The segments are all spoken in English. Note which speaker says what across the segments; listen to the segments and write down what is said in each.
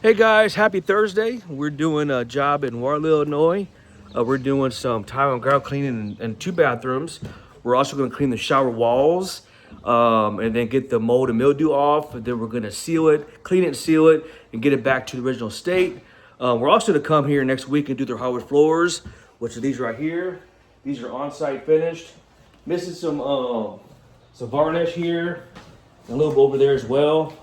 Speaker 1: Hey guys, happy Thursday. We're doing a job in Waterloo, Illinois. We're doing some tile and grout cleaning in 2 bathrooms. We're also going to clean the shower walls and then get the mold and mildew off. And then we're going to seal it, clean it and seal it, and get it back to the original state. We're also going to come here next week and do their hardwood floors, which are these right here. These are on-site finished. Missing some varnish here, and a little bit over there as well.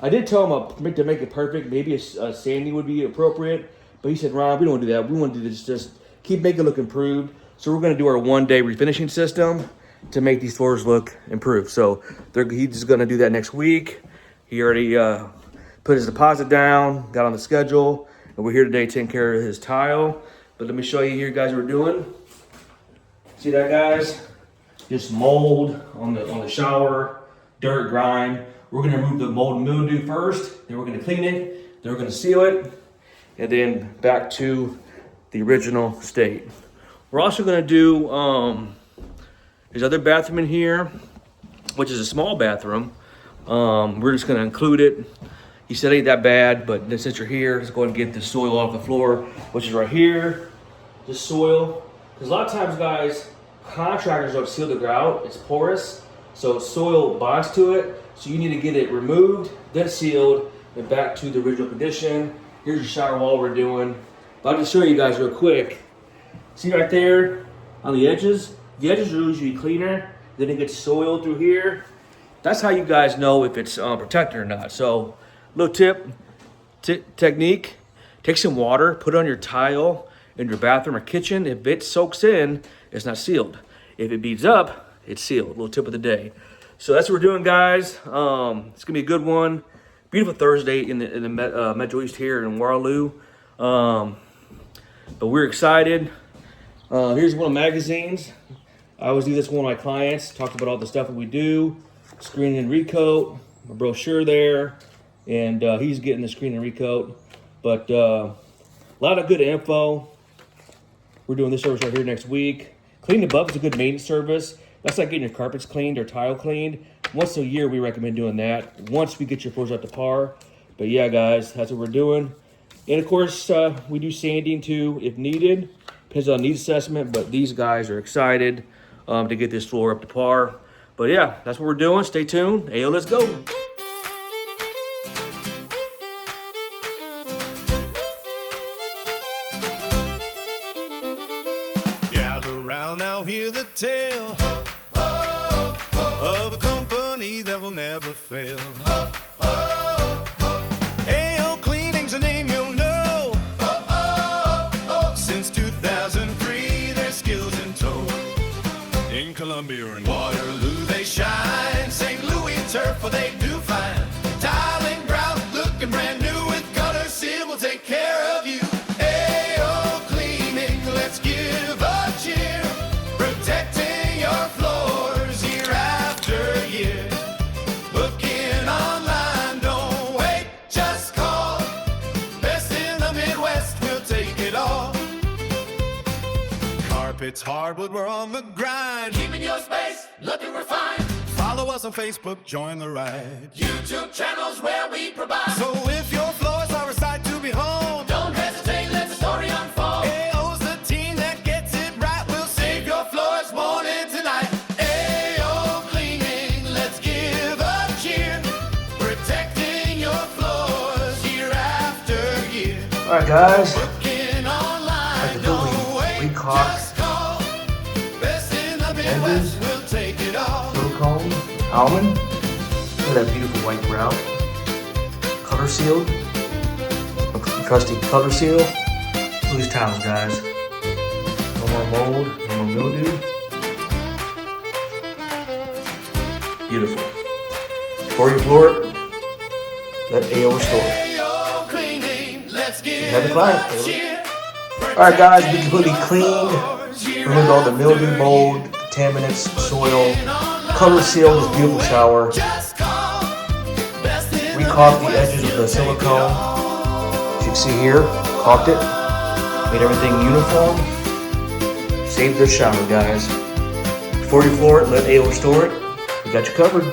Speaker 1: I did tell him to make it perfect. Maybe a sanding would be appropriate, but he said, "Ron, we don't want to do that. We want to do this, just keep making it look improved." So we're going to do our 1-day refinishing system to make these floors look improved. So he's going to do that next week. He already put his deposit down, got on the schedule, and we're here today taking care of his tile. But let me show you here, guys, what we're doing. See that, guys? Just mold on the shower, dirt, grime. We're gonna remove the mold and mildew first, then we're gonna clean it, then we're gonna seal it, and then back to the original state. We're also gonna do his other bathroom in here, which is a small bathroom. We're just gonna include it. He said it ain't that bad, but since you're here, let's go ahead and get the soil off the floor, which is right here, just soil. Because a lot of times, guys, contractors don't seal the grout, it's porous, so soil bonds to it. So you need to get it removed, then sealed, and back to the original condition. Here's your shower wall we're doing. But I'll just show you guys real quick. See right there on the edges? The edges are usually cleaner. Then it gets soiled through here. That's how you guys know if it's protected or not. So, little technique. Take some water, put it on your tile in your bathroom or kitchen. If it soaks in, it's not sealed. If it beads up, it's sealed. Little tip of the day. So that's what we're doing, guys. It's gonna be a good one. Beautiful Thursday in the Metro East here in Waterloo. But we're excited. Here's one of the magazines. I always do this with one of my clients. Talk about all the stuff that we do. Screen and recoat. A brochure there, and he's getting the screen and recoat. But a lot of good info. We're doing this service right here next week. Cleaning above is a good maintenance service. That's like getting your carpets cleaned or tile cleaned. Once a year, we recommend doing that once we get your floors up to par. But yeah, guys, that's what we're doing. And of course, we do sanding too if needed. Depends on needs assessment, but these guys are excited to get this floor up to par. But yeah, that's what we're doing. Stay tuned. Ayo, let's go.
Speaker 2: Gather round now, hear the tale of a company that will never fail. AO Cleaning's a name you'll know. Since 2003, their skills in tow. In Columbia and Waterloo, they shine. St. Louis turf, for they do fine. Tile and grout, looking brand new with color seal, will take care of you. AO Cleaning, let's give a cheer. Protecting your floors year after year. Booking online, don't wait, just call. Best in the Midwest, we'll take it all. Carpets, hardwood, we're on the grind.
Speaker 3: Keeping your space looking refined.
Speaker 2: Follow us on Facebook, join the ride.
Speaker 3: YouTube channels where we provide.
Speaker 2: So if your floors are a sight to behold,
Speaker 3: Don't hesitate, let the story unfold.
Speaker 2: AO's the team that gets it right. We'll save your floors morning tonight. AO Cleaning, let's give a cheer. Protecting your floors year after year.
Speaker 1: All right, guys.
Speaker 2: Booking online, don't wait,
Speaker 1: Recock
Speaker 2: just call. Best in the Midwest, we'll take it all.
Speaker 1: silicone, almond. Look at that beautiful white grout. Color sealed. Trusty color seal. Look at these tiles, guys. No more mold, no more mildew. Beautiful. Before you floor it, let AO restore it.
Speaker 2: AO Cleaning, let's give
Speaker 1: Have the client.
Speaker 2: a cheer.
Speaker 1: Alright, guys, we completely cleaned. Removed all the mildew, mold, contaminants, soil. Color sealed this beautiful shower. Recaulked the edges of the silicone. As you can see here, caulked it. Made everything uniform. Saved this shower, guys. Before you floor it, let AO restore it. We got you covered.